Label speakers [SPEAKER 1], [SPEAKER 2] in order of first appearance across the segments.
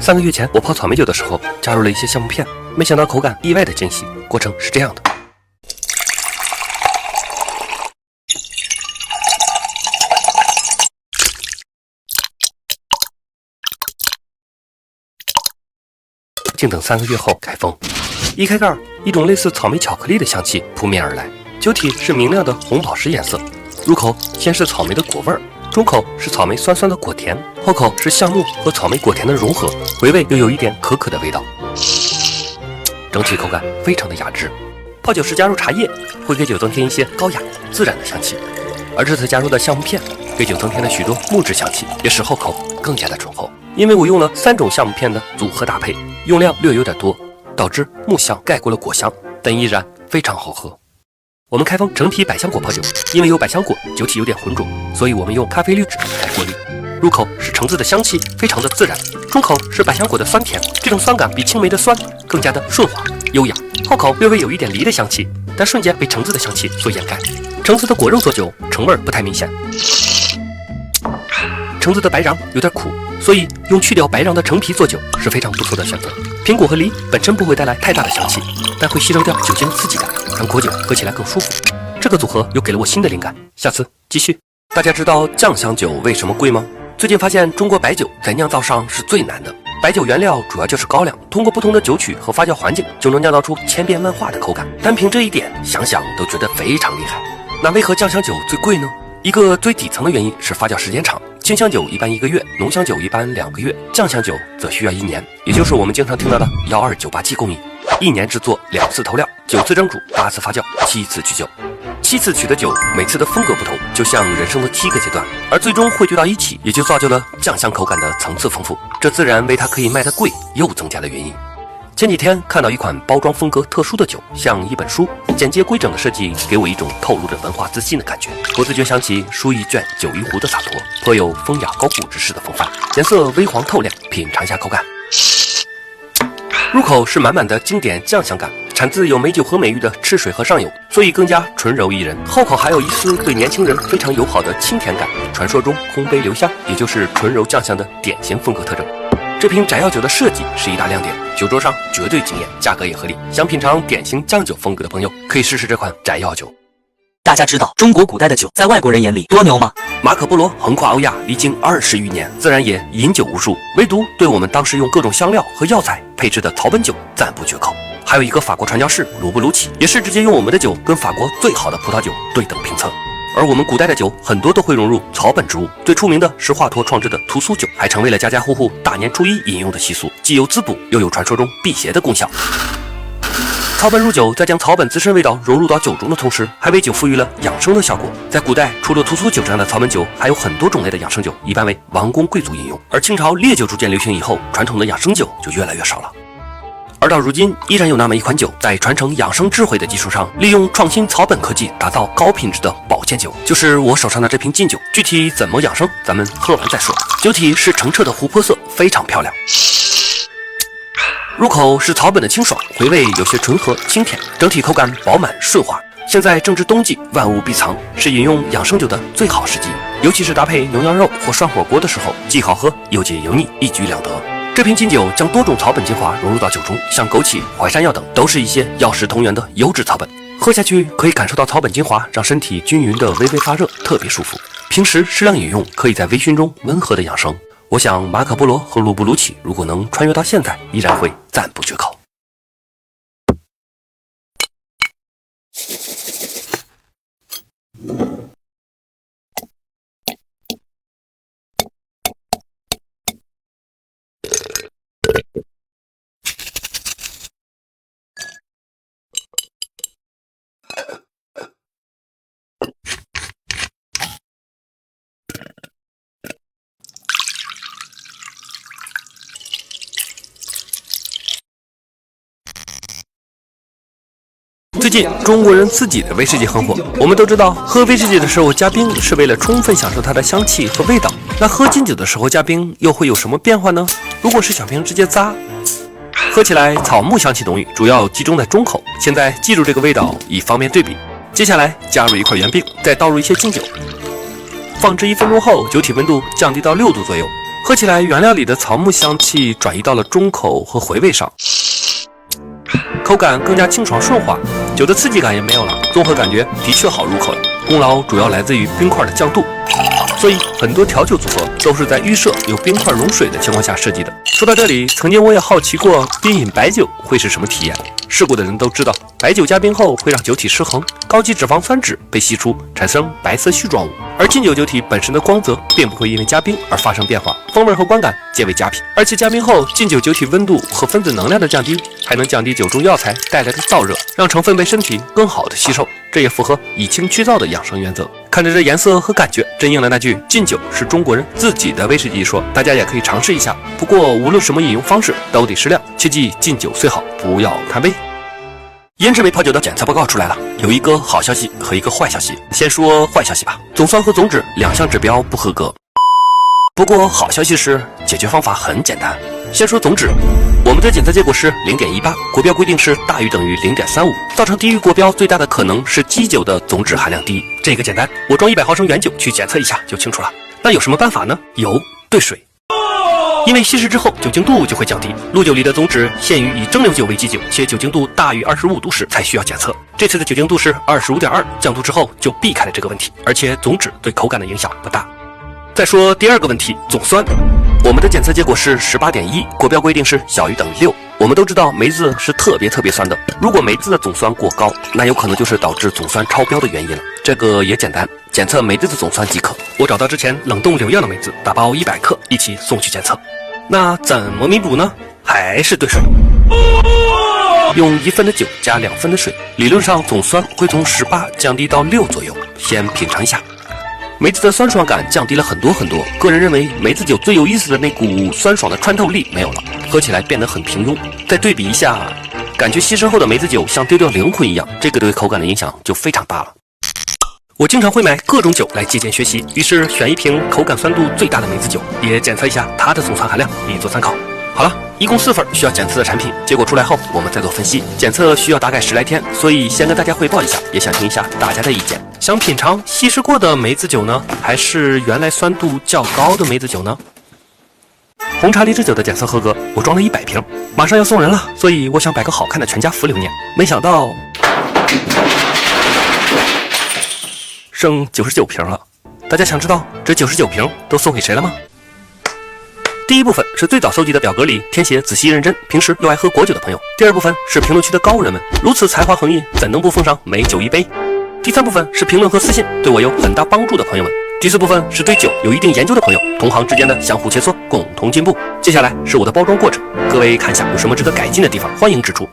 [SPEAKER 1] 3个月前我泡草莓酒的时候加入了一些橡木片，没想到口感意外的惊喜。过程是这样的。静等3个月后开封，一开盖，一种类似草莓巧克力的香气扑面而来。酒体是明亮的红宝石颜色，入口先是草莓的果味儿，中口是草莓酸酸的果甜，后口是橡木和草莓果甜的融合，回味又有一点可可的味道。整体口感非常的雅致。泡酒时加入茶叶，会给酒增添一些高雅自然的香气，而这次加入的橡木片给酒增添了许多木质香气，也使后口更加的醇厚。因为我用了3种橡木片的组合搭配，用量略有点多，导致木香盖过了果香，但依然非常好喝。我们开封整体百香果泡酒，因为有百香果，酒体有点浑浊，所以我们用咖啡滤纸来过滤。入口是橙子的香气，非常的自然，中口是百香果的酸甜，这种酸感比青梅的酸更加的顺滑优雅，后口略微有一点梨的香气，但瞬间被橙子的香气所掩盖。橙子的果肉做酒，橙味不太明显。橙子的白瓤有点苦，所以用去掉白瓤的橙皮做酒是非常不错的选择。苹果和梨本身不会带来太大的香气，但会吸收掉酒精的刺激感，让果酒喝起来更舒服。这个组合又给了我新的灵感，下次继续。大家知道酱香酒为什么贵吗？最近发现中国白酒在酿造上是最难的。白酒原料主要就是高粱，通过不同的酒曲和发酵环境，就能酿造出千变万化的口感。单凭这一点，想想都觉得非常厉害。那为何酱香酒最贵呢？一个最底层的原因是发酵时间长，清香酒一般1个月，浓香酒一般2个月，酱香酒则需要1年，也就是我们经常听到的12987工艺，1年制作2次投料，9次蒸煮，8次发酵，7次取酒。7次取的酒，每次的风格不同，就像人生的7个阶段，而最终汇聚到一起，也就造就了酱香口感的层次丰富，这自然为它可以卖得贵又增加了原因。前几天看到一款包装风格特殊的酒，像一本书，简洁规整的设计给我一种透露着文化自信的感觉。不自觉想起书一卷酒一壶的洒脱，颇有风雅高古之士的风范。颜色微黄透亮，品尝一下口感。入口是满满的经典酱香感，产自有美酒和美誉的赤水河上游，所以更加纯柔宜人。后口还有一丝对年轻人非常友好的清甜感，传说中空杯留香，也就是纯柔酱香的典型风格特征。这瓶摘要酒的设计是一大亮点，酒桌上绝对惊艳，价格也合理。想品尝典型酱酒风格的朋友，可以试试这款摘要酒。
[SPEAKER 2] 大家知道中国古代的酒在外国人眼里多牛吗？
[SPEAKER 1] 马可波罗横跨欧亚，历经20余年，自然也饮酒无数，唯独对我们当时用各种香料和药材配制的草本酒赞不绝口。还有一个法国传教士鲁布卢奇，也是直接用我们的酒跟法国最好的葡萄酒对等评测。而我们古代的酒很多都会融入草本植物，最出名的是华佗创制的屠苏酒，还成为了家家户户大年初1饮用的习俗，既有滋补，又有传说中辟邪的功效。草本入酒，在将草本自身味道融入到酒中的同时，还为酒赋予了养生的效果。在古代，除了屠苏酒这样的草本酒，还有很多种类的养生酒，一般为王公贵族饮用。而清朝烈酒逐渐流行以后，传统的养生酒就越来越少了。而到如今，依然有那么一款酒，在传承养生智慧的基础上，利用创新草本科技打造高品质的保健酒，就是我手上的这瓶劲酒。具体怎么养生，咱们喝完再说。酒体是澄澈的琥珀色，非常漂亮。入口是草本的清爽，回味有些醇和清甜，整体口感饱满顺滑。现在正值冬季，万物必藏，是饮用养生酒的最好时机，尤其是搭配牛羊肉或涮火锅的时候，既好喝又解油腻，一举两得。这瓶劲酒将多种草本精华融入到酒中，像枸杞、淮山药等，都是一些药食同源的优质草本。喝下去可以感受到草本精华让身体均匀的微微发热，特别舒服。平时适量饮用，可以在微醺中温和的养生。我想马可波罗和鲁布卢奇如果能穿越到现在，依然会赞不绝口。最近中国人自己的威士忌很火，我们都知道喝威士忌的时候加冰是为了充分享受它的香气和味道，那喝劲酒的时候加冰又会有什么变化呢？如果是小瓶直接咂，喝起来草木香气浓郁，主要集中在中口。现在记住这个味道，以方便对比。接下来加入一块圆冰，再倒入一些劲酒，放置1分钟后，酒体温度降低到6度左右。喝起来原料里的草木香气转移到了中口和回味上，口感更加清爽顺滑，酒的刺激感也没有了，综合感觉的确好入口了。功劳主要来自于冰块的降度，所以很多调酒组合都是在预设有冰块溶水的情况下设计的。说到这里，曾经我也好奇过冰饮白酒会是什么体验。试过的人都知道，白酒加冰后会让酒体失衡，高级脂肪酸酯被析出，产生白色絮状物。而禁酒酒体本身的光泽并不会因为加冰而发生变化，风味和观感皆为佳品。而且加冰后，禁酒酒体温度和分子能量的降低，还能降低酒中药材带来的燥热，让成分被身体更好的吸收。这也符合以清驱燥的养生原则。看着这颜色和感觉，真应了那句禁酒是中国人自己的威士忌说，大家也可以尝试一下。不过无论什么饮用方式都得适量，切记禁酒虽好，不要贪杯。胭脂梅泡酒的检测报告出来了，有一个好消息和一个坏消息。先说坏消息吧，总酸和总脂两项指标不合格。不过好消息是解决方法很简单。先说总脂，我们的检测结果是 0.18， 国标规定是大于等于 0.35， 造成低于国标最大的可能是基酒的总脂含量低。这个简单，我装100毫升原酒去检测一下就清楚了。那有什么办法呢？有，兑水。因为稀释之后酒精度就会降低，露酒里的总脂限于以蒸馏酒为基酒，且酒精度大于25度时才需要检测。这次的酒精度是 25.2， 降度之后就避开了这个问题，而且总脂对口感的影响不大。再说第二个问题，总酸。我们的检测结果是 18.1， 国标规定是小于等于6。我们都知道梅子是特别酸的，如果梅子的总酸过高，那有可能就是导致总酸超标的原因了。这个也简单，检测梅子的总酸即可。我找到之前冷冻柳样的梅子，打包100克一起送去检测。那怎么弥补呢？还是兑水，用1分的酒加2分的水，理论上总酸会从18降低到6左右。先品尝一下，梅子的酸爽感降低了很多。个人认为梅子酒最有意思的那股酸爽的穿透力没有了，喝起来变得很平庸。再对比一下，感觉稀释后的梅子酒像丢掉灵魂一样，这个对口感的影响就非常大了。我经常会买各种酒来借鉴学习，于是选一瓶口感酸度最大的梅子酒，也检测一下它的总酸含量，以作参考。好了，一共4份需要检测的产品，结果出来后我们再做分析。检测需要大概10来天，所以先跟大家汇报一下，也想听一下大家的意见。想品尝稀释过的梅子酒呢，还是原来酸度较高的梅子酒呢？红茶梨汁酒的检测合格，我装了100瓶，马上要送人了，所以我想摆个好看的全家福留念。没想到剩99瓶了，大家想知道这99瓶都送给谁了吗？第一部分是最早搜集的表格里填写仔细认真，平时又爱喝果酒的朋友。第二部分是评论区的高人们，如此才华横溢，怎能不奉上美酒一杯？第三部分是评论和私信对我有很大帮助的朋友们。第四部分是对酒有一定研究的朋友，同行之间的相互切磋，共同进步。接下来是我的包装过程，各位看下有什么值得改进的地方，欢迎指出。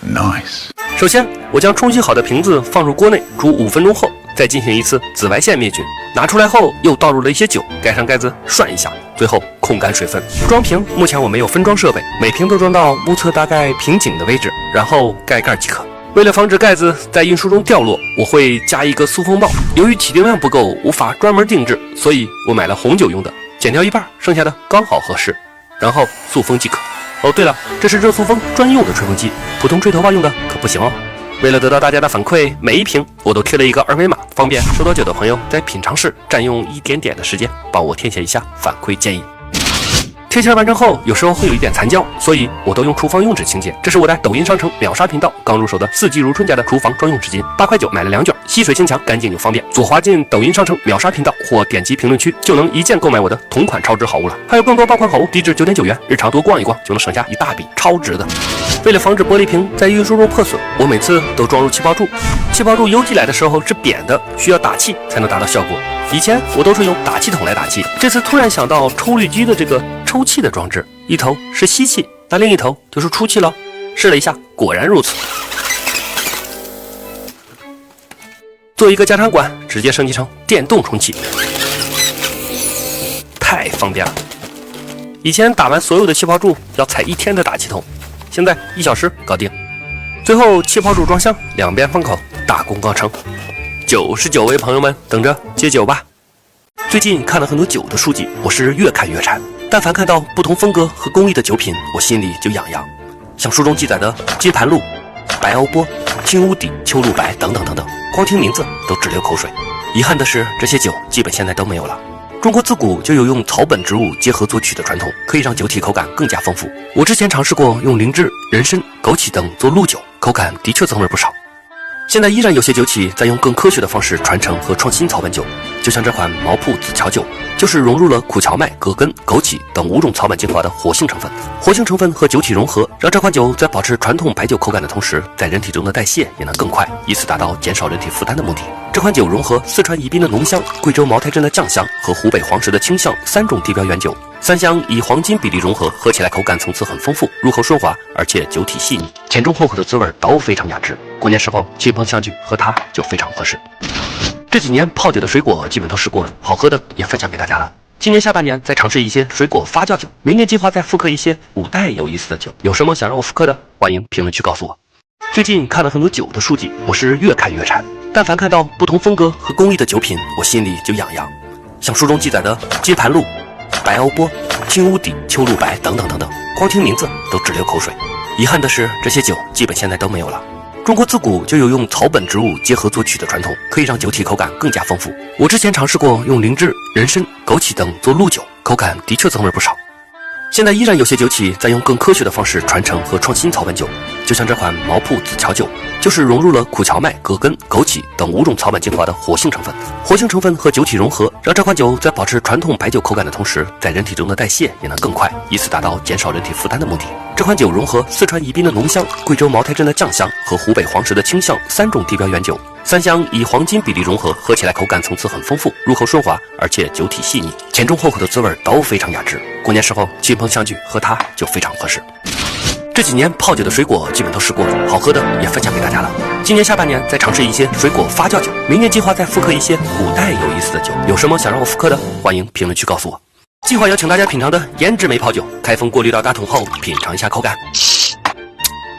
[SPEAKER 1] Nice。首先，我将冲洗好的瓶子放入锅内煮5分钟后，再进行一次紫外线灭菌。拿出来后，又倒入了一些酒，盖上盖子涮一下，最后控干水分。装瓶目前我没有分装设备，每瓶都装到目测大概瓶颈的位置，然后盖盖即可。为了防止盖子在运输中掉落，我会加一个塑封帽。由于体定量不够，无法专门定制，所以我买了红酒用的，剪掉一半，剩下的刚好合适，然后塑封即可。哦，对了，这是热塑封专用的吹风机，普通吹头发用的可不行哦。为了得到大家的反馈，每一瓶我都贴了一个二维码，方便收到酒的朋友在品尝时占用一点点的时间，帮我填写一下反馈建议。贴签完成后，有时候会有一点残胶，所以我都用厨房用纸清洁。这是我在抖音商城秒杀频道刚入手的四季如春家的厨房专用纸巾，8块9买了2卷，吸水性强，干净又方便。左滑进抖音商城秒杀频道，或点击评论区，就能一键购买我的同款超值好物了。还有更多爆款好物，低至9.9元，日常多逛一逛就能省下一大笔，超值的。为了防止玻璃瓶在运输中破损，我每次都装入气泡柱。气泡柱邮寄来的时候是扁的，需要打气才能达到效果。以前我都是用打气筒来打气，这次突然想到抽滤机的这个抽气的装置，一头是吸气，那另一头就是出气了。试了一下，果然如此。做一个加长管，直接升级成电动充气，太方便了。以前打完所有的气泡柱要踩1天的打气筒，现在1小时搞定。最后气泡柱装箱，两边封口，大功告成。99位朋友们，等着接酒吧。最近看了很多酒的书籍，我是越看越馋。但凡看到不同风格和工艺的酒品，我心里就痒痒。像书中记载的金盘露、白欧波、青乌底、秋露白等等等等，光听名字都直流口水。遗憾的是，这些酒基本现在都没有了。中国自古就有用草本植物结合作曲的传统，可以让酒体口感更加丰富。我之前尝试过用灵芝、人参、枸杞等做露酒，口感的确增味不少。现在依然有些酒企在用更科学的方式传承和创新草本酒，就像这款毛铺紫桥酒，就是融入了苦荞麦、葛根、枸杞等5种草本精华的活性成分。活性成分和酒体融合，让这款酒在保持传统白酒口感的同时，在人体中的代谢也能更快，以此达到减少人体负担的目的。这款酒融合四川宜宾的浓香、贵州茅台镇的酱香和湖北黄石的清香3种地标原酒，三香以黄金比例融合，喝起来口感层次很丰富，入口顺滑，而且酒体细腻，前中后口的滋味都非常雅致。过年时候亲朋相聚，喝它就非常合适。这几年泡酒的水果基本都试过了，好喝的也分享给大家了。今年下半年再尝试一些水果发酵酒，明年计划再复刻一些古代有意思的酒。有什么想让我复刻的，欢迎评论区告诉我。最近看了很多酒的书籍，我是越看越馋。但凡看到不同风格和工艺的酒品，我心里就痒痒。像书中记载的金盘露、白欧波、青乌底、秋露白等等等等，光听名字都直流口水。遗憾的是，这些酒基本现在都没有了。中国自古就有用草本植物结合作曲的传统，可以让酒体口感更加丰富。我之前尝试过用灵芝、人参、枸杞等做露酒，口感的确增味不少。现在依然有些酒企在用更科学的方式传承和创新草本酒，就像这款毛铺紫桥酒，就是融入了苦荞麦、葛根、枸杞等5种草本精华的活性成分。活性成分和酒体融合，让这款酒在保持传统白酒口感的同时，在人体中的代谢也能更快，以此达到减少人体负担的目的。这款酒融合四川宜宾的浓香、贵州茅台镇的酱香和湖北黄石的清香3种地标原酒，三香以黄金比例融合，喝起来口感层次很丰富，入口顺滑，而且酒体细腻，前中后口的滋味都非常雅致。过年时候亲朋相聚，喝它就非常合适。这几年泡酒的水果基本都试过了，好喝的也分享给大家了。今年下半年再尝试一些水果发酵酒，明年计划再复刻一些古代有意思的酒。有什么想让我复刻的，欢迎评论区告诉我。计划邀请大家品尝的胭脂梅泡酒，开封过滤到大桶后品尝一下口感。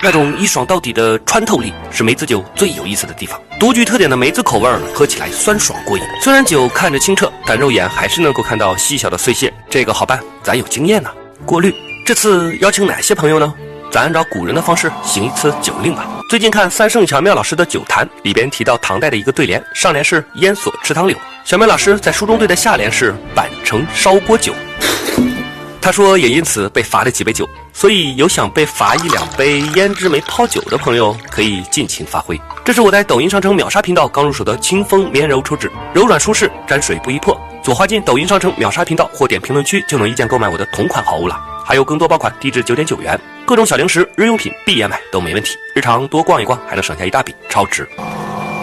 [SPEAKER 1] 那种一爽到底的穿透力是梅子酒最有意思的地方，独具特点的梅子口味喝起来酸爽过瘾。虽然酒看着清澈，但肉眼还是能够看到细小的碎屑，这个好办，咱有经验呢。过滤，这次邀请哪些朋友呢？咱按照古人的方式行一次酒令吧。最近看三圣小妙老师的酒坛，里边提到唐代的一个对联，上联是烟锁池塘柳，小妙老师在书中对的下联是板城烧锅酒。他说也因此被罚了几杯酒，所以有想被罚1-2杯胭脂梅泡酒的朋友可以尽情发挥。这是我在抖音商城秒杀频道刚入手的清风绵柔抽纸，柔软舒适，沾水不易破。左滑进抖音商城秒杀频道或点评论区就能一键购买我的同款好物了，还有更多爆款低至9.9元，各种小零食、日用品闭眼买都没问题，日常多逛一逛还能省下一大笔，超值。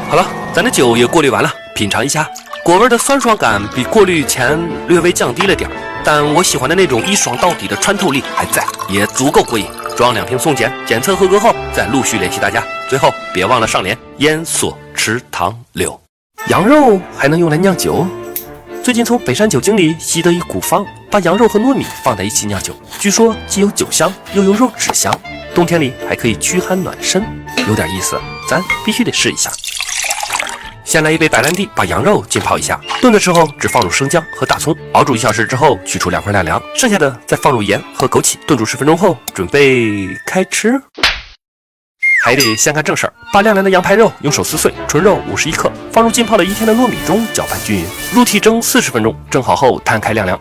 [SPEAKER 1] 好了，咱的酒也过滤完了，品尝一下。果味的酸爽感比过滤前略微降低了点，但我喜欢的那种一爽到底的穿透力还在，也足够过瘾。装2瓶送检，检测合格后再陆续联系大家。最后别忘了上联烟锁池塘柳。羊肉还能用来酿酒？最近从北山酒精里习得一古方，把羊肉和糯米放在一起酿酒，据说既有酒香又有肉质香，冬天里还可以驱寒暖身，有点意思，咱必须得试一下。先来一杯白兰地，把羊肉浸泡一下，炖的时候只放入生姜和大葱，熬煮1小时之后取出2块晾凉，剩下的再放入盐和枸杞，炖煮10分钟后准备开吃。还得先干正事儿，把晾凉的羊排肉用手撕碎，纯肉51克，放入浸泡了1天的糯米中搅拌均匀，入屉蒸40分钟，蒸好后摊开晾凉。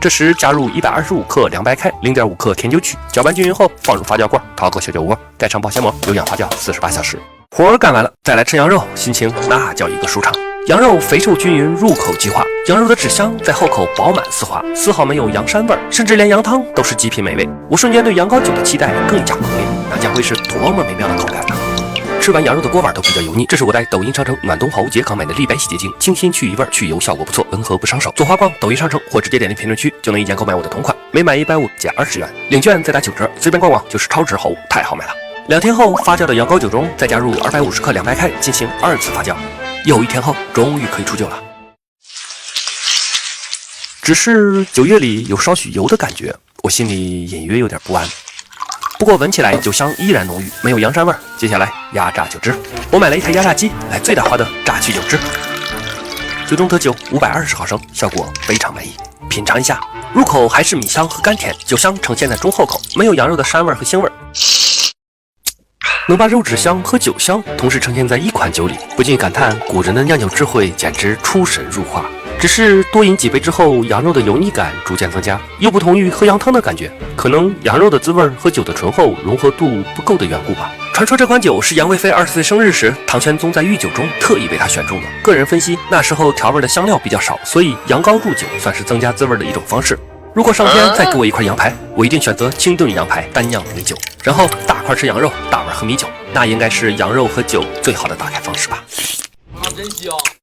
[SPEAKER 1] 这时加入125克凉白开，0.5克甜酒曲，搅拌均匀后放入发酵罐，掏个小酒窝，盖上保鲜膜，有氧发酵48小时。活儿干完了，再来吃羊肉，心情那叫一个舒畅。羊肉肥瘦均匀，入口即化，羊肉的脂香在后口饱满丝滑，丝毫没有羊膻味，甚至连羊汤都是极品美味。我瞬间对羊羔酒的期待更加猛烈，那将会是多么美妙的口感呢？吃完羊肉的锅碗都比较油腻，这是我在抖音商城暖冬好物节刚买的立白洗洁精，清新去异味，去油效果不错，温和不伤手。左滑逛抖音商城或直接点击评论区就能一键购买我的同款，每买150减20元，领券再打9折，随便逛逛就是超值好物，太好买了。2天后发酵的羊羔酒中再加入250克凉白开进行2次发酵，又1天后终于可以出酒了。只是酒液里有少许油的感觉，我心里隐约有点不安。不过闻起来酒香依然浓郁，没有羊膻味。接下来压榨酒汁，我买了一台压榨机来最大化的榨取酒汁。酒中得酒520毫升，效果非常满意。品尝一下，入口还是米香和甘甜，酒香呈现在中后口，没有羊肉的膻味和腥味。能把肉质香和酒香同时呈现在一款酒里，不禁感叹古人的酿酒智慧简直出神入化。只是多饮几杯之后，羊肉的油腻感逐渐增加，又不同于喝羊汤的感觉，可能羊肉的滋味和酒的醇厚融合度不够的缘故吧。传说这款酒是杨贵妃20岁生日时，唐玄宗在御酒中特意为她选中的。个人分析，那时候调味的香料比较少，所以羊羔入酒算是增加滋味的一种方式。如果上天再给我一块羊排，我一定选择清炖羊排单酿美酒，然后大块吃羊肉，大碗喝米酒，那应该是羊肉和酒最好的打开方式吧。
[SPEAKER 3] 啊，真香！